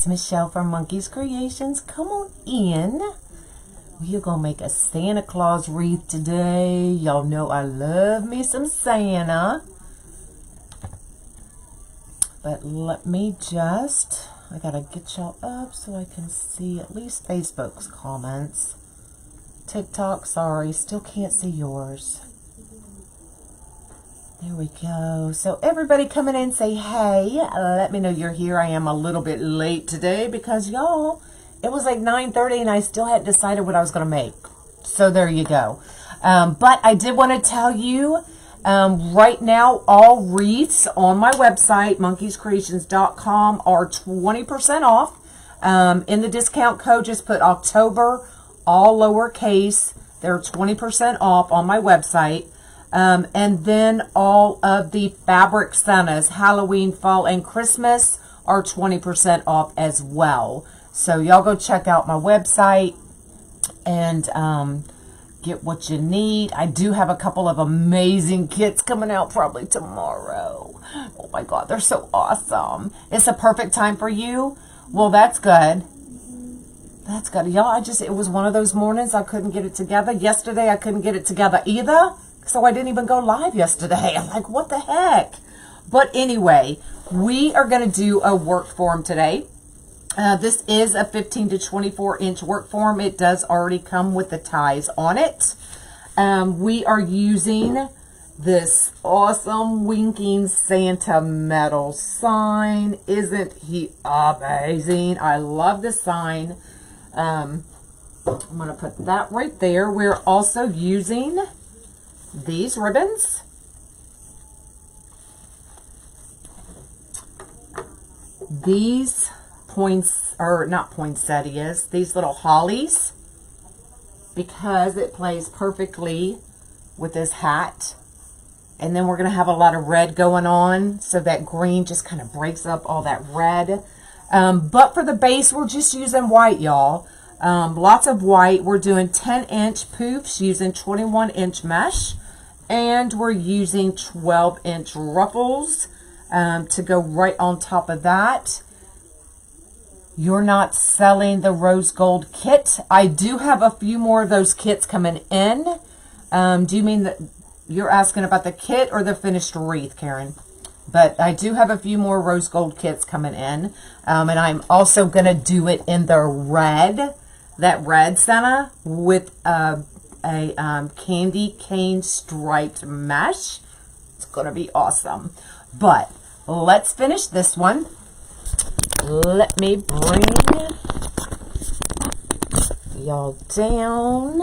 It's Michelle from Monkey's Creations. Come on in. We're going to make a Santa Claus wreath today. Y'all know I love me some Santa. But let me just, I got to get y'all up so I can see at least Facebook's comments. TikTok, sorry, still can't see yours. There we go. So everybody come in and say hey. Let me know you're here. I am a little bit late today because y'all, it was like 9:30 and I still hadn't decided what I was going to make. So there you go. But I did want to tell you, right now, all wreaths on my website, monkeyscreations.com, are 20% off. In the discount code, just put October, all lowercase. They're 20% off on my website. And then all of the fabric Santas, Halloween, fall, and Christmas are 20% off as well. So y'all go check out my website and get what you need. I do have a couple of amazing kits coming out probably tomorrow. Oh my God, they're so awesome. It's a perfect time for you. Well, that's good. That's good. Y'all, it was one of those mornings I couldn't get it together. Yesterday, I couldn't get it together either. So I didn't even go live yesterday. I'm like, what the heck? But anyway, we are going to do a work form today. This is a 15 to 24 inch work form. It does already come with the ties on it. We are using this awesome winking Santa metal sign. Isn't he amazing? I love this sign. I'm going to put that right there. We're also using these ribbons. These not poinsettias, these little hollies, because it plays perfectly with this hat. And then we're going to have a lot of red going on, so that green just kind of breaks up all that red. But for the base, we're just using white, y'all. Lots of white. We're doing 10-inch poofs using 21-inch mesh. And we're using 12-inch ruffles to go right on top of that. You're not selling the rose gold kit. I do have a few more of those kits coming in. Do you mean that you're asking about the kit or the finished wreath, Karen? But I do have a few more rose gold kits coming in. And I'm also going to do it in the red, that red Santa with a candy cane striped mesh. It's going to be awesome. But let's finish this one. Let me bring y'all down.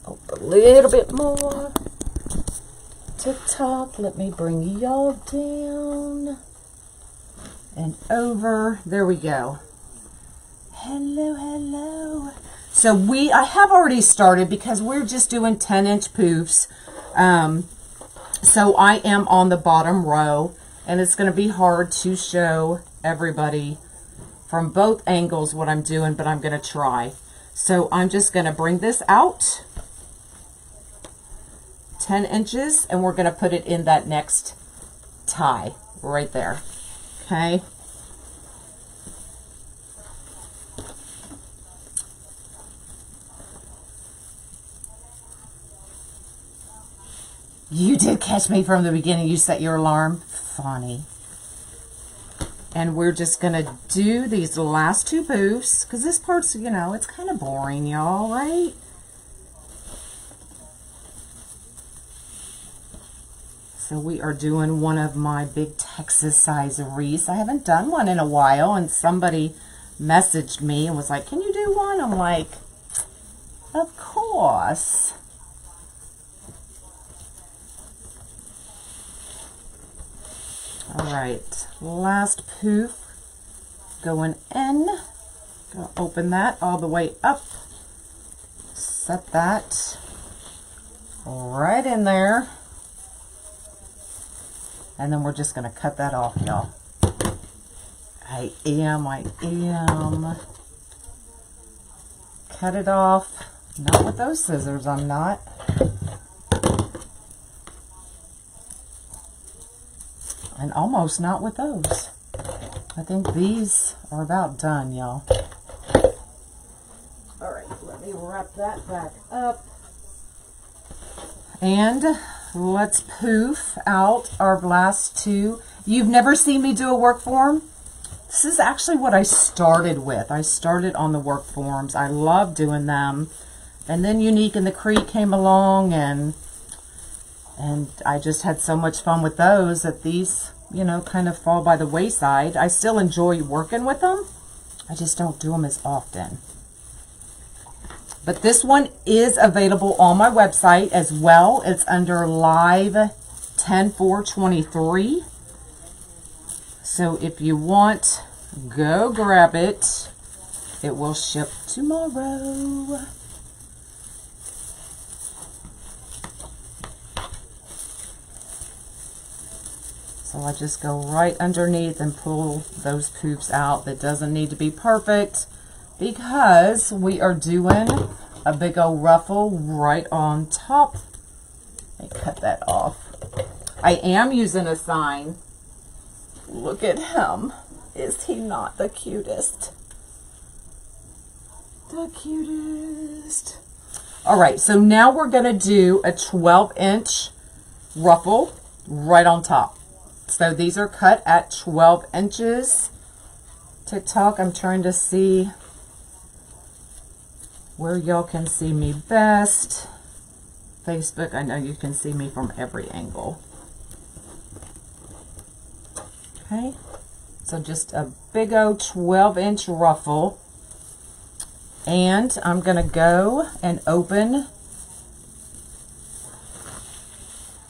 Up a little bit more. TikTok. Let me bring y'all down. And over. There we go. Hello, hello. So I have already started because we're just doing 10-inch poofs. So I am on the bottom row, and it's going to be hard to show everybody from both angles what I'm doing, but I'm going to try. So I'm just going to bring this out 10 inches, and we're going to put it in that next tie right there. Okay. You did catch me from the beginning. You set your alarm. Funny. And we're just going to do these last two poofs, because this part's, you know, it's kind of boring, y'all, right? So we are doing one of my big Texas size wreaths. I haven't done one in a while, and somebody messaged me and was like, can you do one? I'm like, of course. All right, last poof going in. Gonna open that all the way up. Set that right in there. And then we're just gonna cut that off, y'all. I am. Cut it off. Not with those scissors, I'm not. And almost not with those. I think these are about done, y'all. All right, let me wrap that back up. And let's poof out our last two. You've never seen me do a work form? This is actually what I started with. I started on the work forms. I love doing them. And then Unique and the Creek came along, and I just had so much fun with those that these, you know, kind of fall by the wayside. I still enjoy working with them. I just don't do them as often. But this one is available on my website as well. It's under Live 10/4/23. So if you want, go grab it. It will ship tomorrow. So I just go right underneath and pull those poofs out. That doesn't need to be perfect because we are doing a big old ruffle right on top. Let me cut that off. I am using a sign. Look at him. Is he not the cutest? The cutest. All right, so now we're going to do a 12-inch ruffle right on top. So these are cut at 12 inches. TikTok, I'm trying to see where y'all can see me best. Facebook, I know you can see me from every angle. Okay, so just a big old 12-inch ruffle. And I'm going to go and open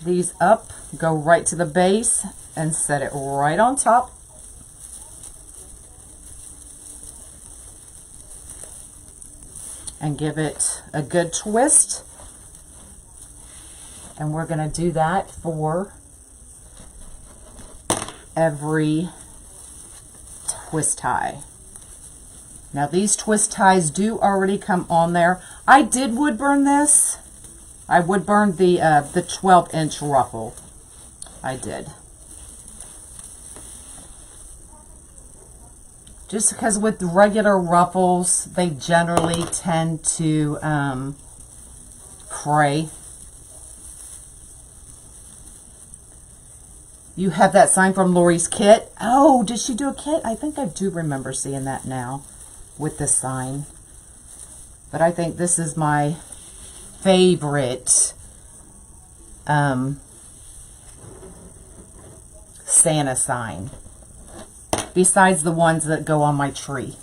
these up, go right to the base, and set it right on top. And give it a good twist. And we're going to do that for every twist tie. Now these twist ties do already come on there. I did wood burn this. I wood burned the 12-inch ruffle. I did. Just because with regular ruffles, they generally tend to fray. You have that sign from Lori's kit. Oh, did she do a kit? I think I do remember seeing that now with this sign. But I think this is my favorite Santa sign, besides the ones that go on my tree.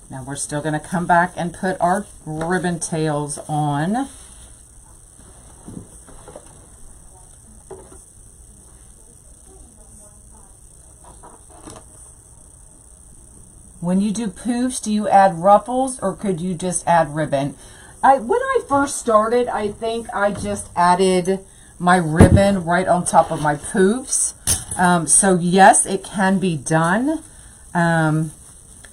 Now we're still going to come back and put our ribbon tails on. When you do poofs, do you add ruffles or could you just add ribbon? When I first started, I think I just added my ribbon right on top of my poofs. So yes, it can be done.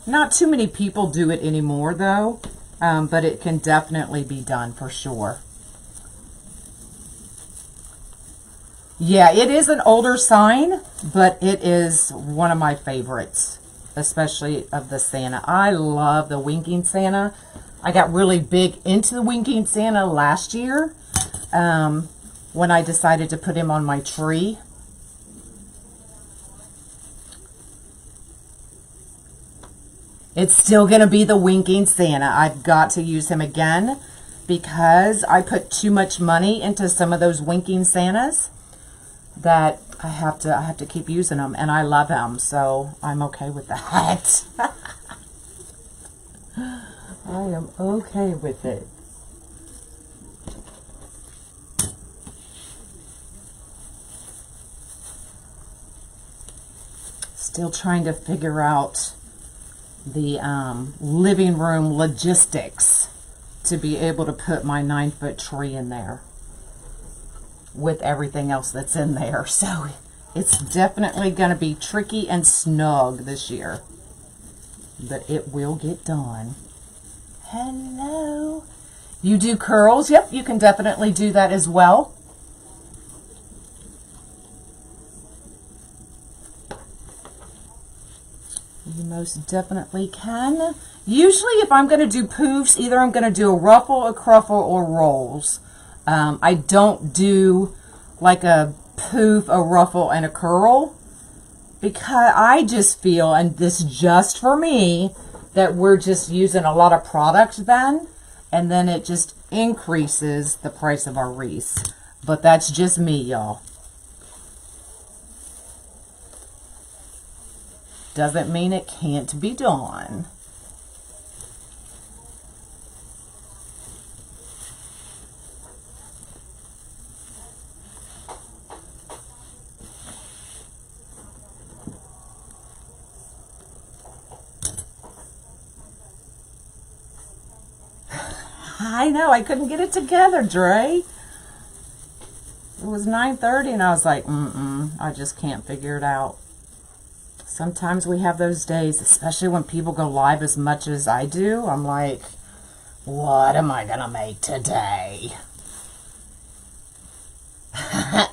Not too many people do it anymore though, but it can definitely be done for sure. Yeah, it is an older sign, but it is one of my favorites, especially of the Santa. I love the winking Santa. I got really big into the winking Santa last year when I decided to put him on my tree. It's still going to be the winking Santa. I've got to use him again because I put too much money into some of those winking Santas that I have to keep using them, and I love him, so I'm okay with that. I am okay with it. Still trying to figure out the living room logistics to be able to put my 9-foot tree in there with everything else that's in there. So it's definitely going to be tricky and snug this year. but it will get done. Hello. You do curls? Yep, you can definitely do that as well. You most definitely can. Usually if I'm going to do poofs, either I'm going to do a ruffle, a cruffle, or rolls. I don't do like a poof, a ruffle, and a curl, because I just feel, and this just for me, that we're just using a lot of product then, and then it just increases the price of our wreaths. But that's just me, y'all. Doesn't mean it can't be done. I know, I couldn't get it together, Dre. It was 9:30 and I was like, I just can't figure it out. Sometimes we have those days, especially when people go live as much as I do. I'm like, what am I gonna make today?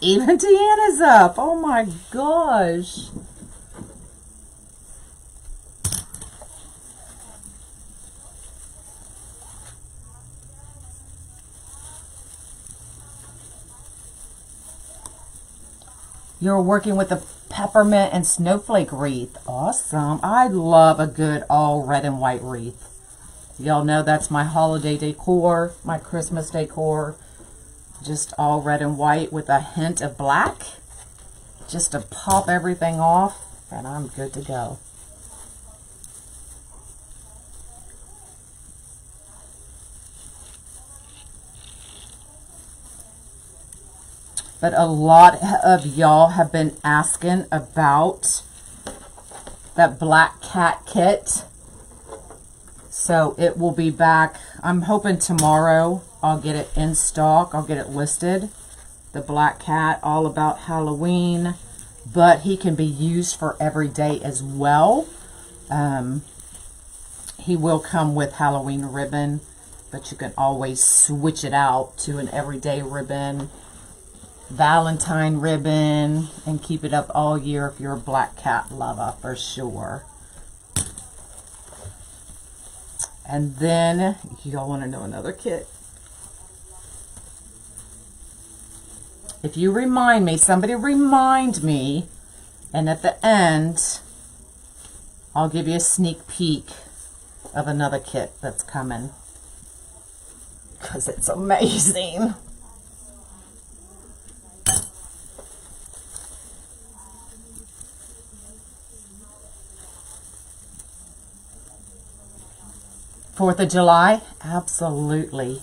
Even Deanna's up. Oh my gosh. You're working with the peppermint and snowflake wreath. Awesome. I love a good all red and white wreath. Y'all know that's my holiday decor, my Christmas decor. Just all red and white with a hint of black. Just to pop everything off, and I'm good to go. But a lot of y'all have been asking about that black cat kit. So it will be back. I'm hoping tomorrow I'll get it in stock. I'll get it listed. The black cat, all about Halloween. But he can be used for every day as well. He will come with Halloween ribbon. But you can always switch it out to an everyday ribbon. Valentine ribbon, and keep it up all year if you're a black cat lover for sure. And then y'all want to know another kit. If you remind me, somebody remind me, and at the end I'll give you a sneak peek of another kit that's coming, because it's amazing. Fourth of July? Absolutely.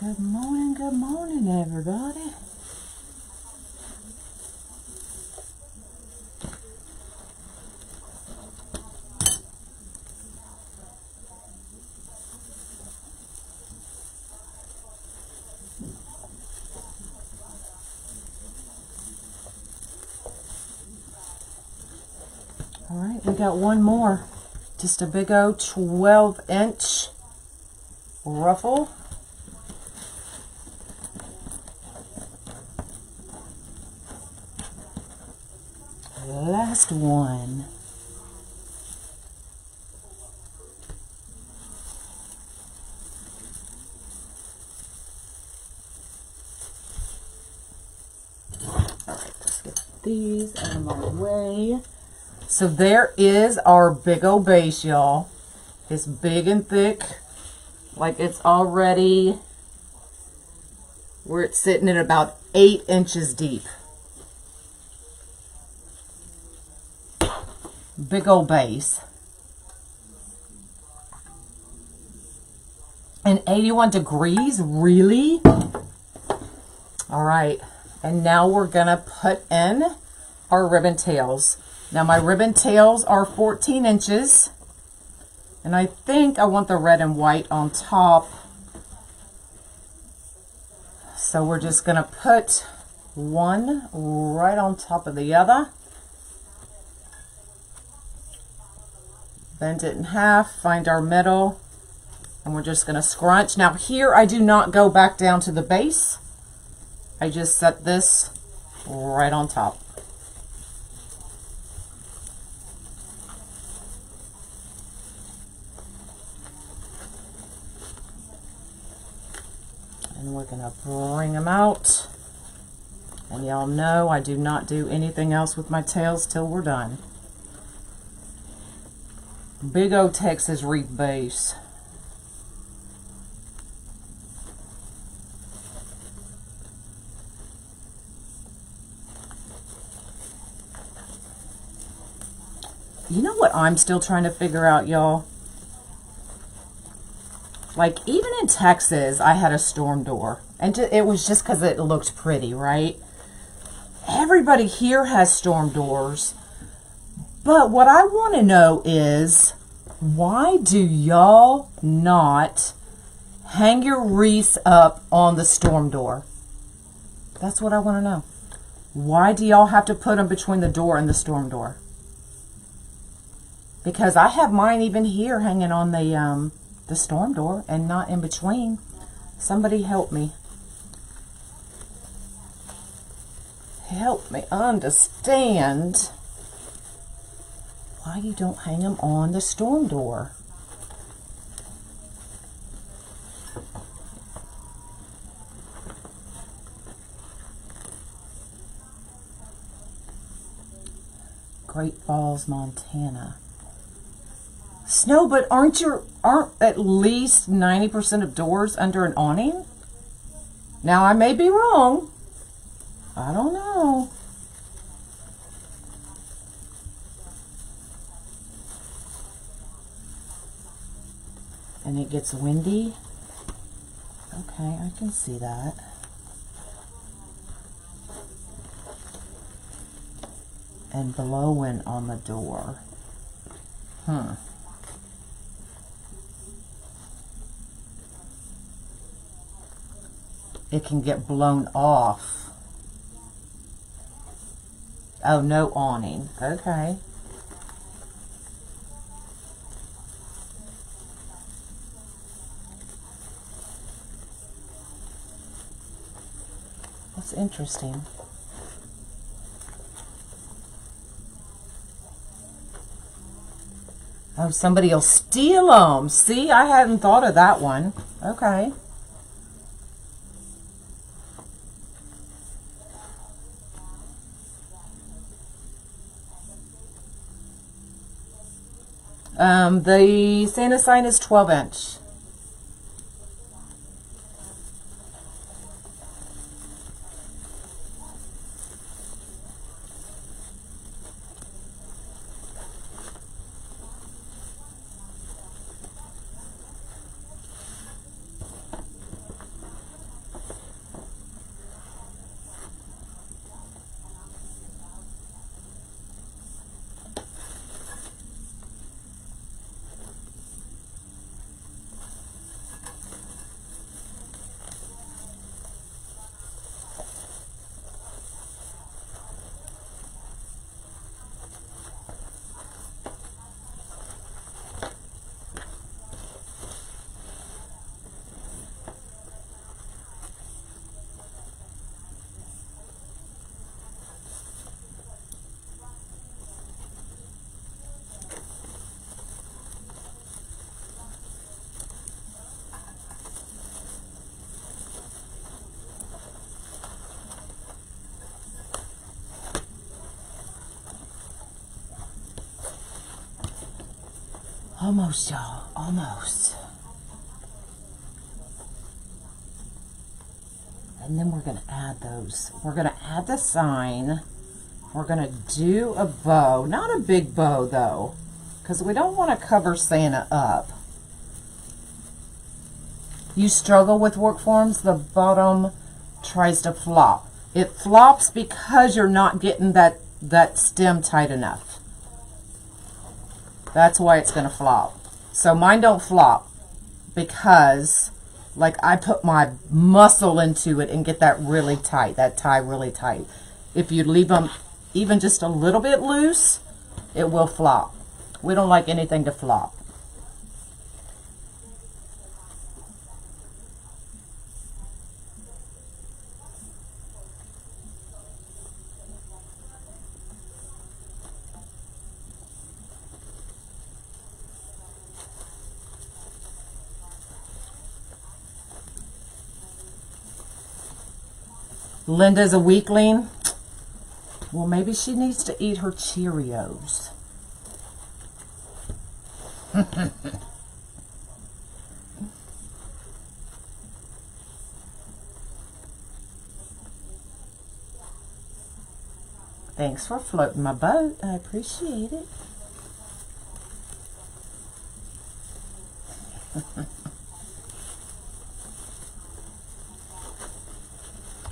Good morning, everybody. All right, we got one more. Just a big old 12-inch ruffle. Last one. All right, let's get these out of my way. So there is our big old base, y'all. It's big and thick, like it's already, where it's sitting at about 8 inches deep. Big old base. And 81 degrees, really? All right, and now we're gonna put in our ribbon tails. Now my ribbon tails are 14 inches, and I think I want the red and white on top. So we're just gonna put one right on top of the other. Bend it in half, find our middle, and we're just gonna scrunch. Now here I do not go back down to the base. I just set this right on top. And we're gonna bring them out. And y'all know I do not do anything else with my tails till we're done. Big old Texas wreath base. You know what I'm still trying to figure out, y'all? Like, even in Texas, I had a storm door. And it was just because it looked pretty, right? Everybody here has storm doors. But what I want to know is, why do y'all not hang your wreaths up on the storm door? That's what I want to know. Why do y'all have to put them between the door and the storm door? Because I have mine even here hanging on the storm door and not in between. Somebody help me. Help me understand why you don't hang them on the storm door. Great Falls, Montana. Snow, but aren't at least 90% of doors under an awning? Now, I may be wrong. I don't know. And it gets windy. Okay, I can see that. And blowing on the door. It can get blown off. Oh, no awning. Okay. That's interesting. Oh, somebody will steal them. See, I hadn't thought of that one. Okay. The Santa sign is 12-inch. Almost, y'all. Almost. And then we're going to add those. We're going to add the sign. We're going to do a bow. Not a big bow, though, because we don't want to cover Santa up. You struggle with work forms. The bottom tries to flop. It flops because you're not getting that stem tight enough. That's why it's going to flop. So mine don't flop because like I put my muscle into it and get that really tight, that tie really tight. If you leave them even just a little bit loose, it will flop. We don't like anything to flop. Linda's a weakling. Well, maybe she needs to eat her Cheerios. Thanks for floating my boat. I appreciate it.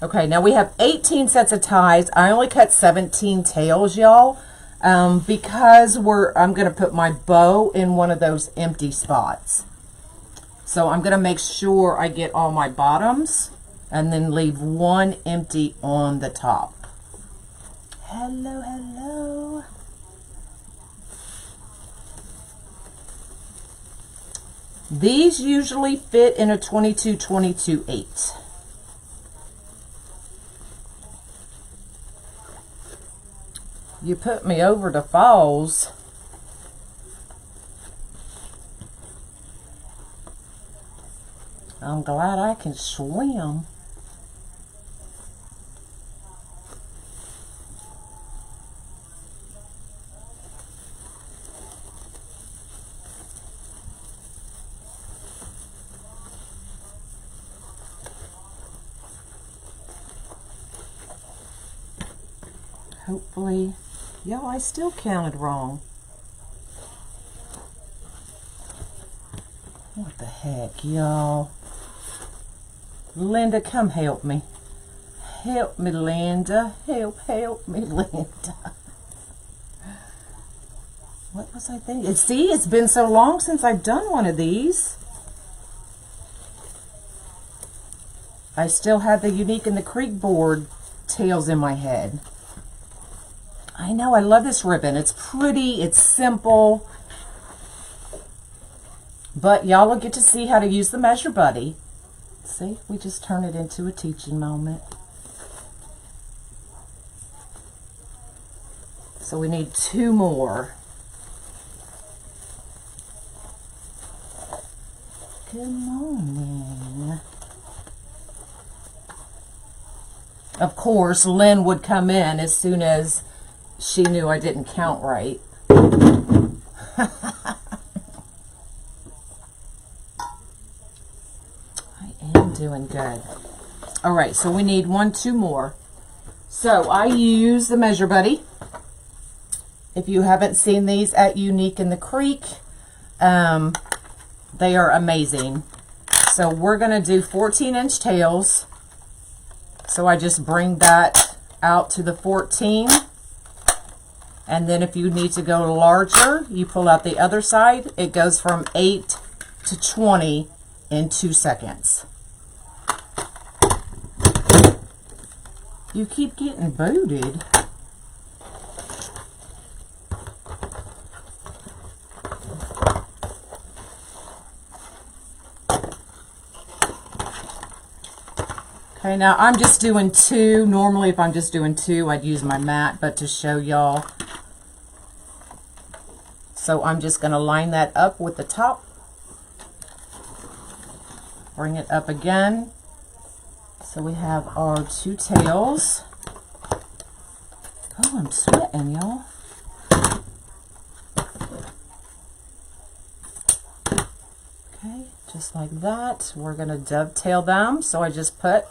Okay, now we have 18 sets of ties. I only cut 17 tails, y'all, because I'm going to put my bow in one of those empty spots. So I'm going to make sure I get all my bottoms and then leave one empty on the top. Hello, hello. These usually fit in a 22-22-8. You put me over to falls. I'm glad I can swim. Hopefully. Yo, I still counted wrong. What the heck, y'all? Linda, come help me. Help me, Linda. Help me, Linda. What was I thinking? See, it's been so long since I've done one of these. I still have the Unique in the Creek board tails in my head. I know, I love this ribbon. It's pretty, it's simple. But y'all will get to see how to use the Measure Buddy. See, we just turn it into a teaching moment. So we need 2 more. Good morning. Of course, Lynn would come in as soon as she knew I didn't count right. I am doing good. All right, so we need 2 more. So I use the Measure Buddy. If you haven't seen these at Unique in the Creek, they are amazing. So we're going to do 14-inch tails. So I just bring that out to the 14. And then if you need to go larger, you pull out the other side. It goes from 8 to 20 in 2 seconds. You keep getting booted. Okay, now I'm just doing 2. Normally, if I'm just doing 2, I'd use my mat, but to show y'all. So I'm just going to line that up with the top. Bring it up again. So we have our 2 tails. Oh, I'm sweating, y'all. Okay, just like that. We're going to dovetail them. So I just put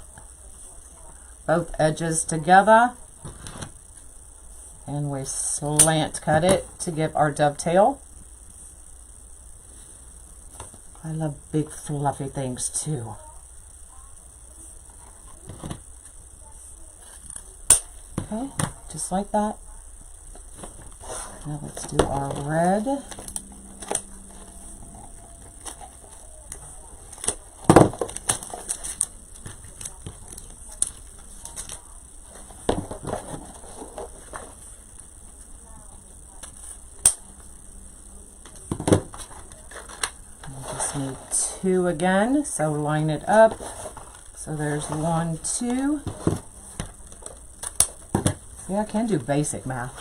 both edges together and we slant cut it to give our dovetail. I love big fluffy things too. Okay, just like that. Now let's do our red. Need 2 again, so line it up. So there's 1, 2. See, I can do basic math.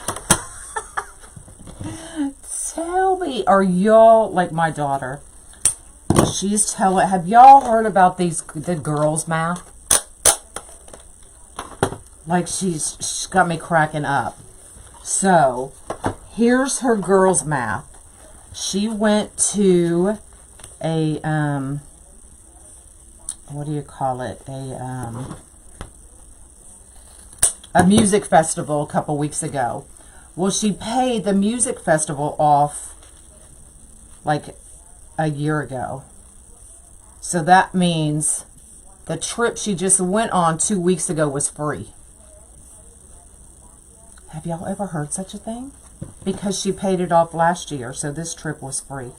Tell me, are y'all like my daughter? She's telling, have y'all heard about the girls' math? Like she's got me cracking up. So here's her girls' math. She went to a what do you call it, a music festival a couple weeks ago. Well, she paid the music festival off like a year ago, so that means the trip she just went on 2 weeks ago was free. Have y'all ever heard such a thing? Because she paid it off last year, so this trip was free.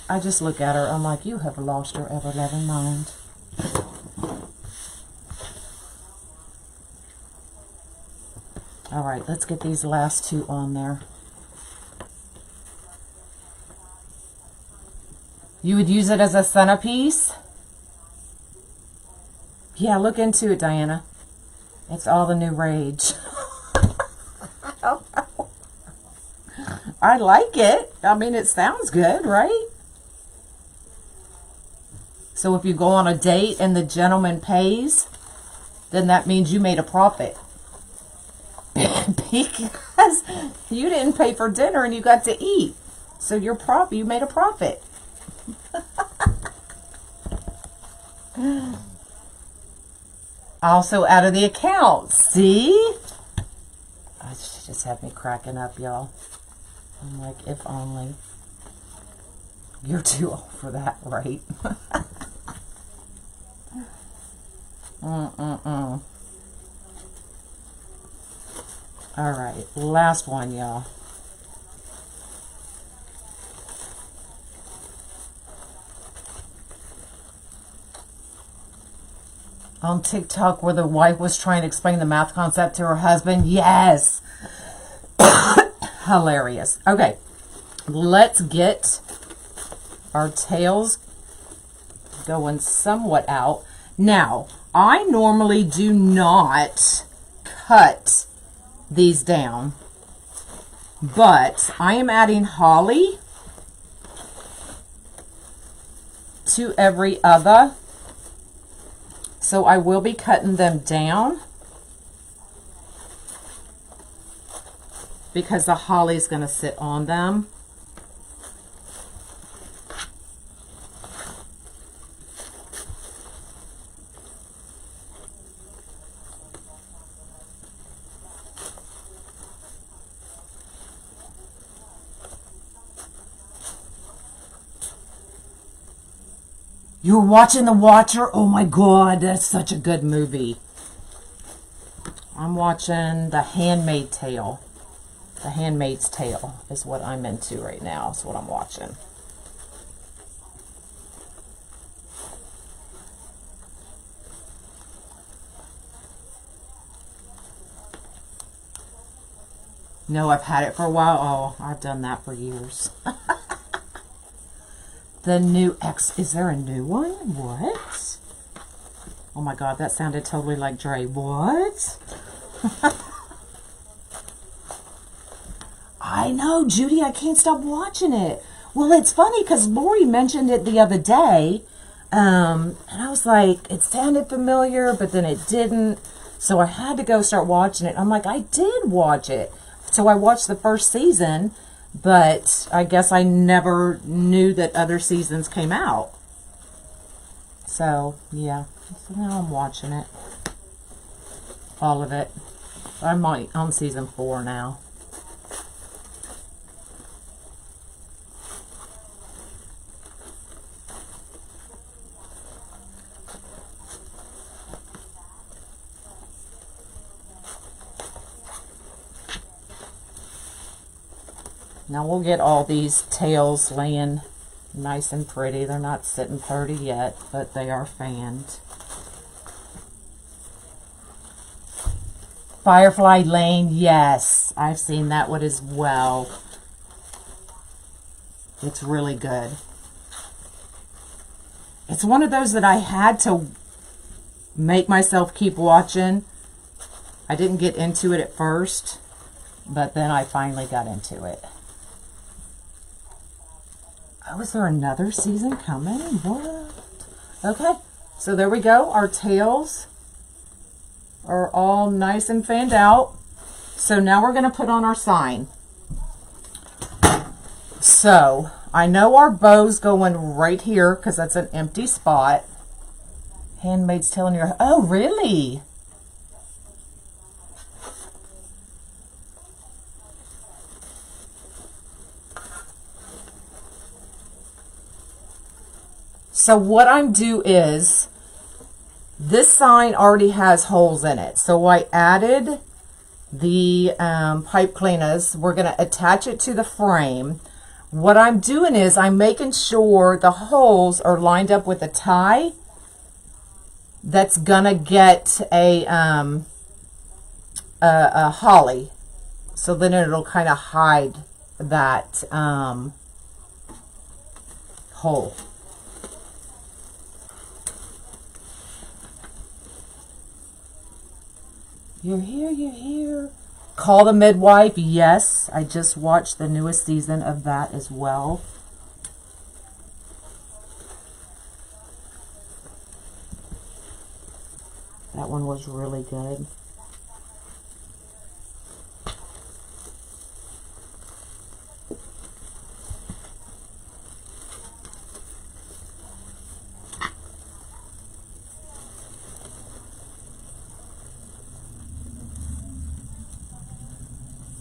I just look at her, I'm like, you have lost your ever-loving mind. All right, let's get these last 2 on there. You would use it as a centerpiece? Yeah, look into it, Diana. It's all the new rage. I like it. I mean, it sounds good, right? So if you go on a date and the gentleman pays, then that means you made a profit. Because you didn't pay for dinner and you got to eat. So you made a profit. Also out of the account. See? She just had me cracking up, y'all. I'm like, if only. You're too old for that, right? All right, last one, y'all. On TikTok, where the wife was trying to explain the math concept to her husband. Yes. Hilarious. Okay, let's get our tails going somewhat out. Now, I normally do not cut these down, but I am adding holly to every other, so I will be cutting them down because the holly is going to sit on them. You were watching The Watcher? Oh my God, that's such a good movie. I'm watching The Handmaid's Tale. The Handmaid's Tale is what I'm into right now. That's what I'm watching. No, I've had it for a while. Oh, I've done that for years. The new is there a new one? What? Oh my God, that sounded totally like Dre. What? I know, Judy, I can't stop watching it. Well, it's funny because Lori mentioned it the other day, and I was like, it sounded familiar, but then it didn't. So I had to go start watching it. I'm like, I did watch it. So I watched the first season, but I guess I never knew that other seasons came out. So, yeah. So now I'm watching it. All of it. I'm on season 4 now. Now we'll get all these tails laying nice and pretty. They're not sitting pretty yet, but they are fanned. Firefly Lane, yes, I've seen that one as well. It's really good. It's one of those that I had to make myself keep watching. I didn't get into it at first, but then I finally got into it. Oh, is there another season coming? What? Okay, so there we go. Our tails are all nice and fanned out. So now we're going to put on our sign. So I know our bow's going right here because that's an empty spot. Handmaid's Tale in your... Oh, really? So what I'm do is, this sign already has holes in it. So I added the pipe cleaners. We're going to attach it to the frame. What I'm doing is I'm making sure the holes are lined up with a tie that's going to get a holly. So then it'll kind of hide that hole. You're here, you're here. Call the Midwife, yes. I just watched the newest season of that as well. That one was really good.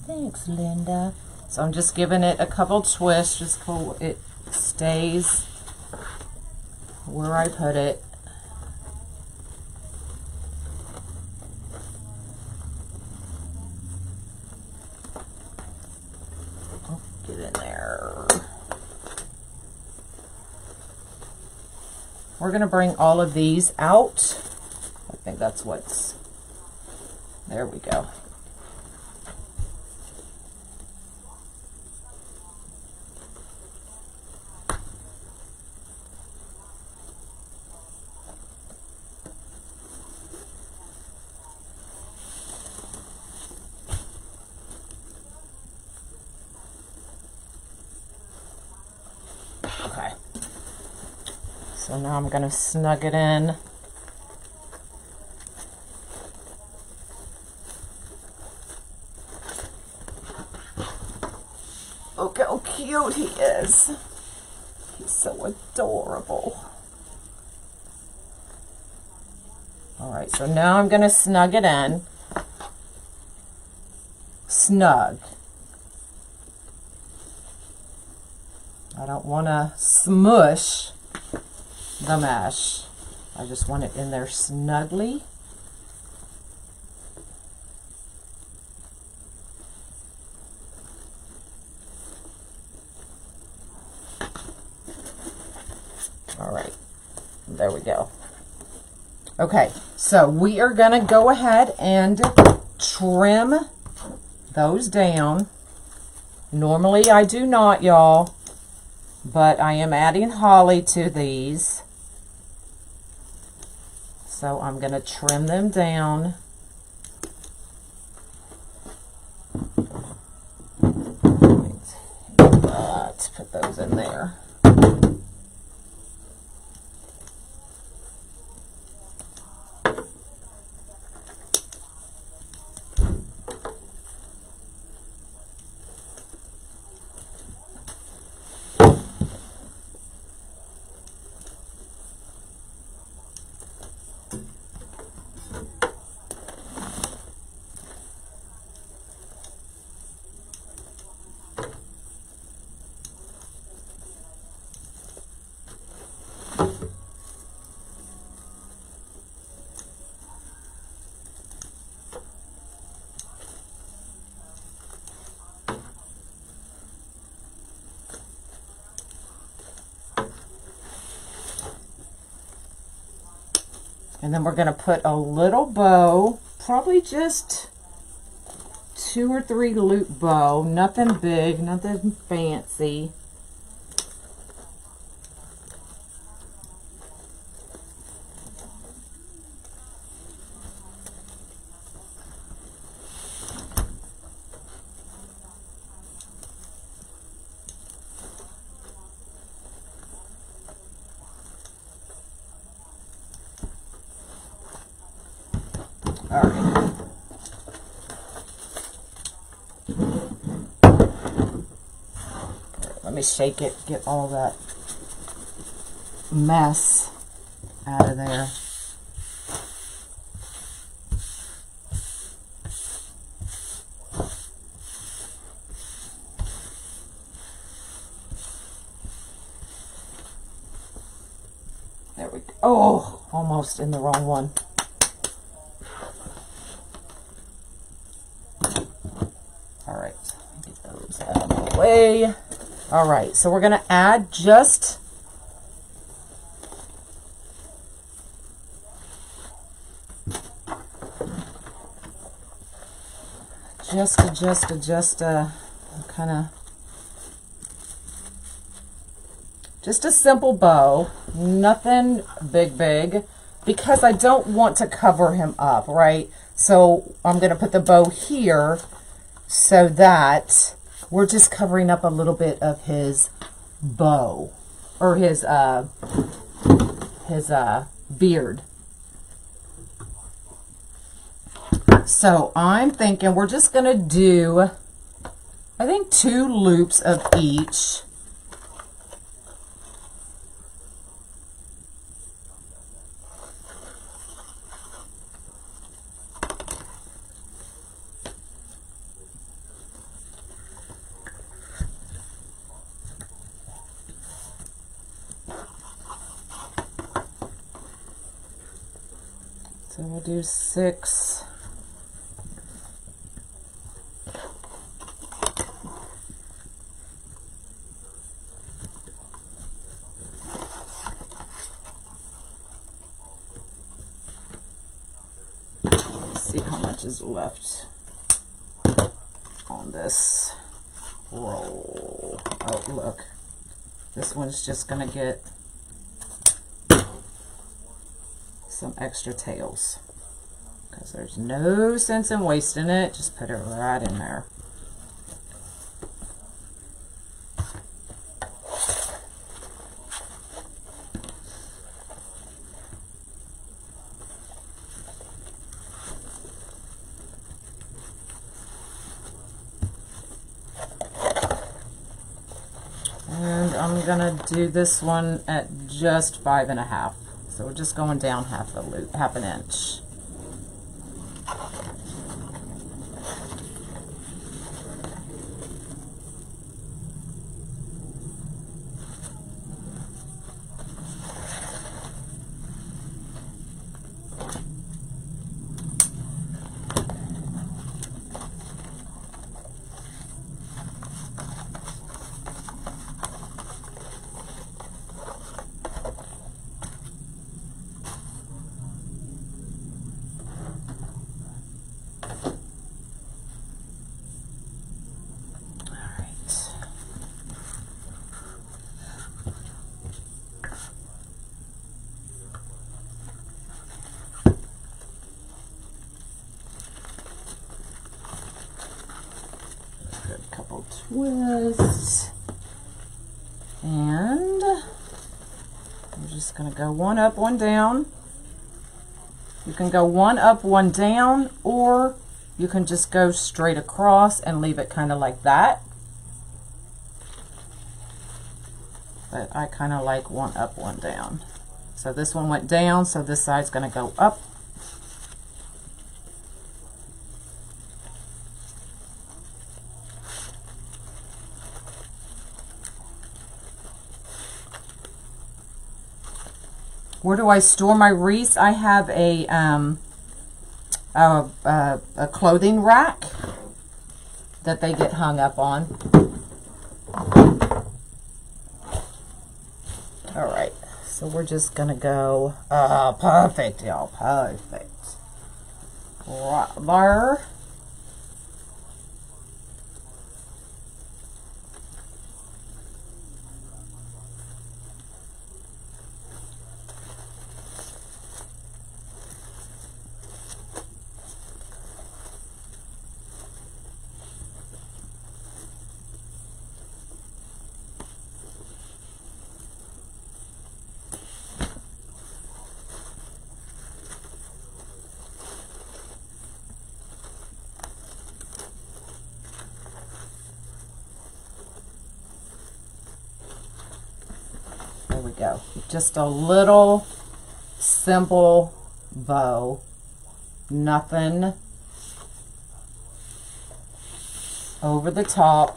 Thanks, Linda. So I'm just giving it a couple twists just so it stays where I put it. Oh, get in there. We're going to bring all of these out. I think that's what's... There we go. Okay, so now I'm going to snug it in. Look how cute he is. He's so adorable. All right, so now I'm going to snug it in. Snug. I don't want to smush the mesh. I just want it in there snugly. All right, there we go. Okay, so we are going to go ahead and trim those down. Normally I do not, y'all. But I am adding holly to these. So I'm going to trim them down. Let's put those in there. And then we're going to put a little bow, probably just 2 or 3 loop bow, nothing big, nothing fancy. All right. Let me shake it, get all that mess out of there. There we go. Oh, almost in the wrong one. Way. All right, so we're going to add just kind of just a simple bow, nothing big, because I don't want to cover him up, right? So I'm going to put the bow here so that we're just covering up a little bit of his bow, or his beard. So I'm thinking we're just going to do, I think, 2 loops of each. So we'll do 6. Let's see how much is left on this roll. Oh, look. This one's just going to get some extra tails, because there's no sense in wasting it. Just put it right in there. And I'm gonna do this one at just 5.5. So we're just going down half an inch. Couple twists, and I'm just going to go one up, one down. You can go one up, one down, or you can just go straight across and leave it kind of like that. But I kind of like one up, one down. So this one went down, so this side's going to go up. Where do I store my wreaths? I have a clothing rack that they get hung up on. All right, So we're just gonna go, perfect, y'all, perfect. Right there. There we go. Just a little simple bow. Nothing over the top.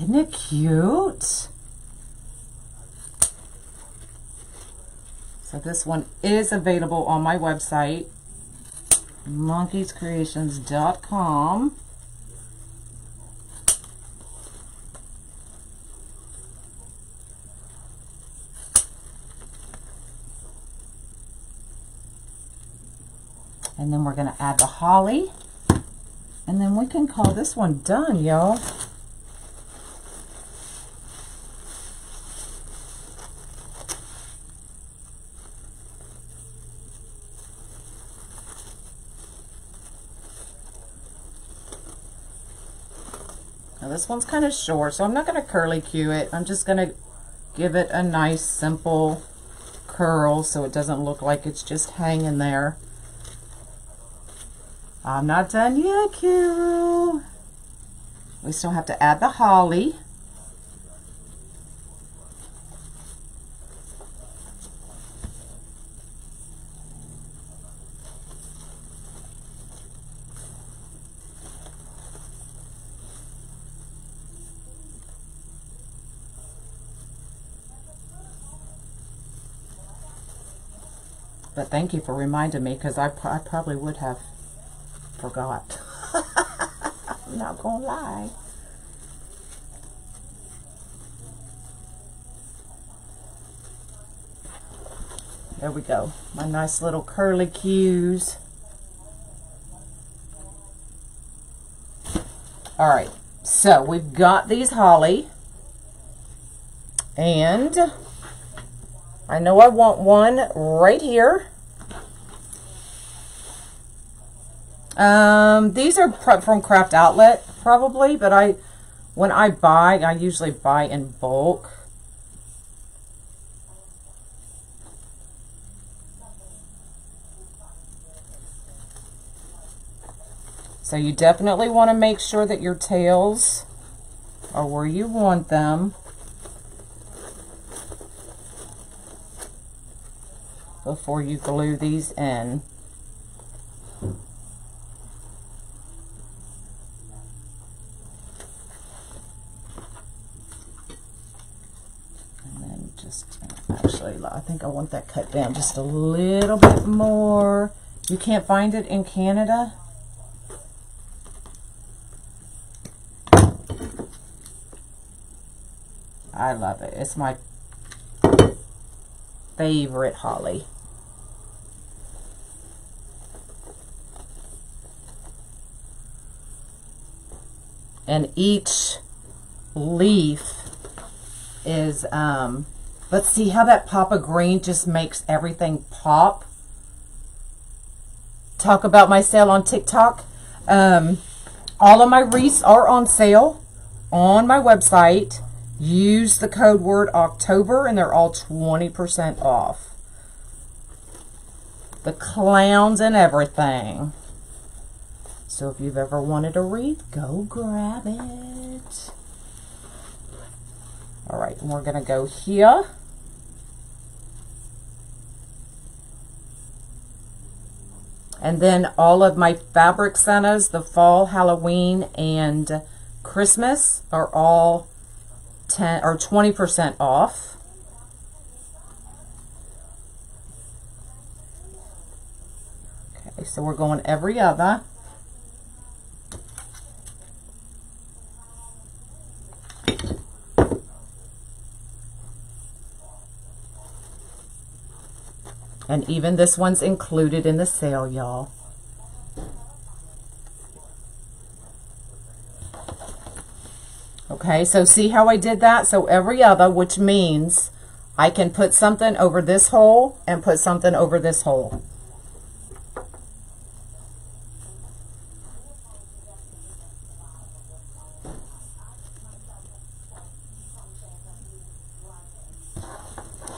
Isn't it cute? So this one is available on my website, monkeyscreations.com. And then we're going to add the holly. And then we can call this one done, y'all. Now this one's kind of short, so I'm not going to curly cue it. I'm just going to give it a nice simple curl so it doesn't look like it's just hanging there. I'm not done yet, Carol. We still have to add the holly. But thank you for reminding me, because I probably would have forgot. I'm not gonna lie. There we go. My nice little curly cues. All right, so we've got these holly, and I know I want one right here. These are from Craft Outlet, probably, but when I buy, I usually buy in bulk. So you definitely want to make sure that your tails are where you want them before you glue these in. Actually, I think I want that cut down just a little bit more. You can't find it in Canada? I love it. It's my favorite holly. And each leaf is let's see how that pop of green just makes everything pop. Talk about my sale on TikTok. All of my wreaths are on sale on my website. Use the code word October and they're all 20% off. The clowns and everything. So if you've ever wanted a wreath, go grab it. All right, and we're gonna go here. And then all of my fabric Santas, the fall, Halloween, and Christmas are all 10 or 20% off. Okay, so we're going every other. And even this one's included in the sale, y'all. Okay, so see how I did that? So every other, which means I can put something over this hole and put something over this hole.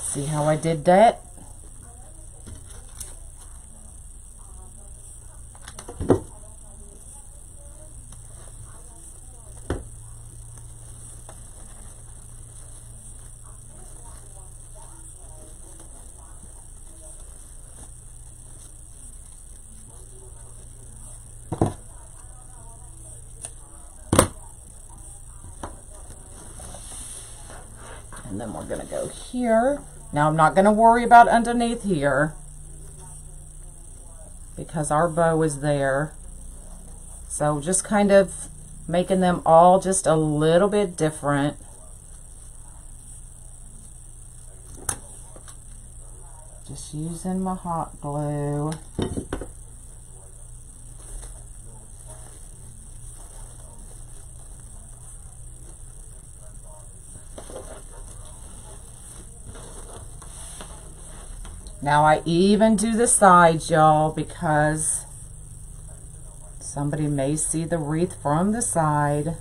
See how I did that? And then we're going to go here. Now I'm not going to worry about underneath here because our bow is there. So just kind of making them all just a little bit different. Just using my hot glue. Now I even do the sides, y'all, because somebody may see the wreath from the side.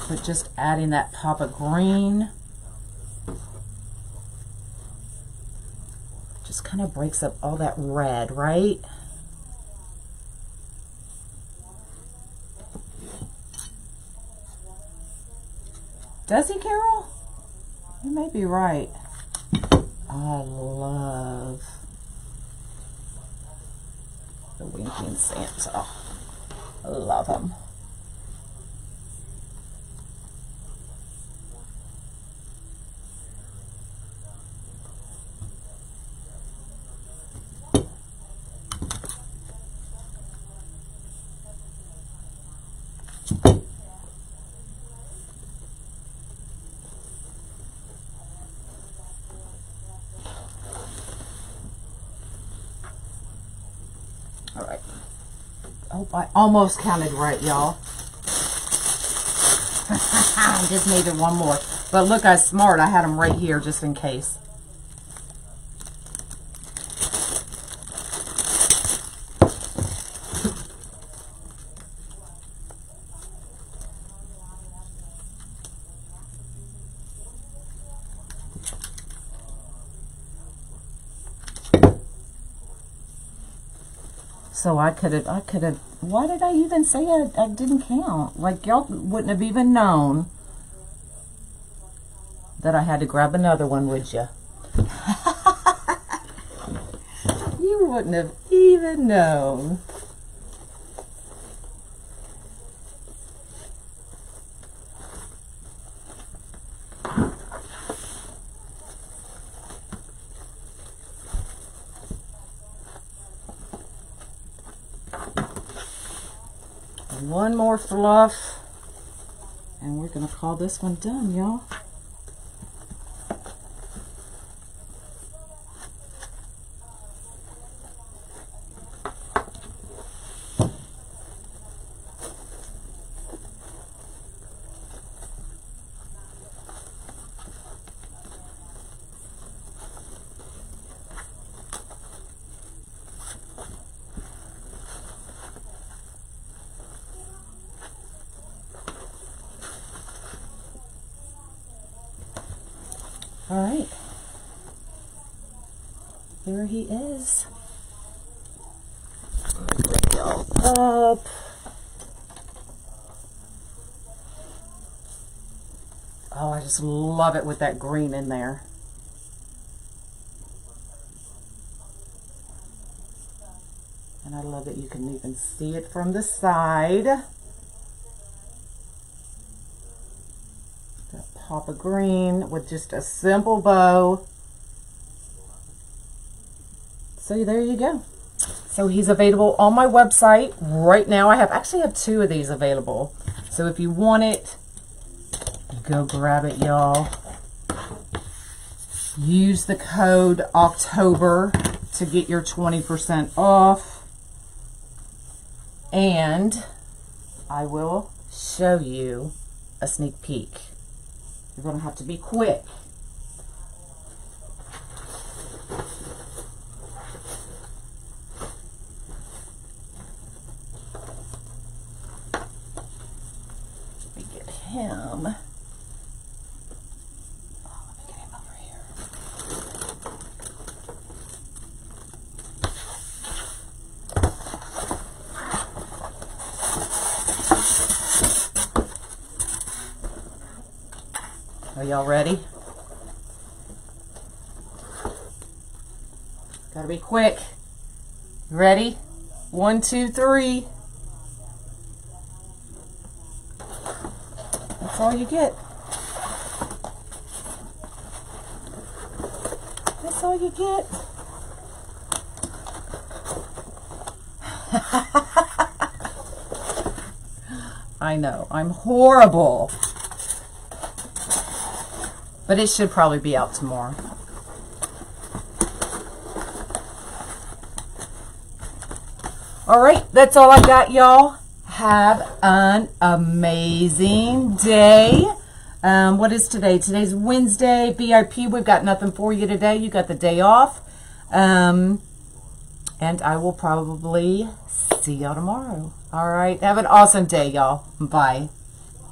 But just adding that pop of green just kind of breaks up all that red, right? Does he, Carol? You may be right. I love the winking Santa. I love him. All right. Oh, I almost counted right, y'all. I just needed one more. But look, I was smart. I had them right here just in case. So I could have, why did I even say I didn't count? Like, y'all wouldn't have even known that I had to grab another one, would you? You wouldn't have even known. One more fluff, and we're going to call this one done, y'all. All right. There he is. Bring y'all up. Oh, I just love it with that green in there. And I love that you can even see it from the side. That pop of green with just a simple bow. So there you go. So he's available on my website right now. I actually have 2 of these available. So if you want it, go grab it, y'all. Use the code October to get your 20% off. And I will show you a sneak peek. You're going to have to be quick. Let me get him. Oh, let me get him over here. Are y'all ready? Gotta be quick. Ready? 1, 2, 3. That's all you get. That's all you get. I know, I'm horrible. But it should probably be out tomorrow. All right, that's all I got, y'all. Have an amazing day. What is today? Today's Wednesday. VIP, we've got nothing for you today. You got the day off. And I will probably see y'all tomorrow. All right, have an awesome day, y'all. Bye.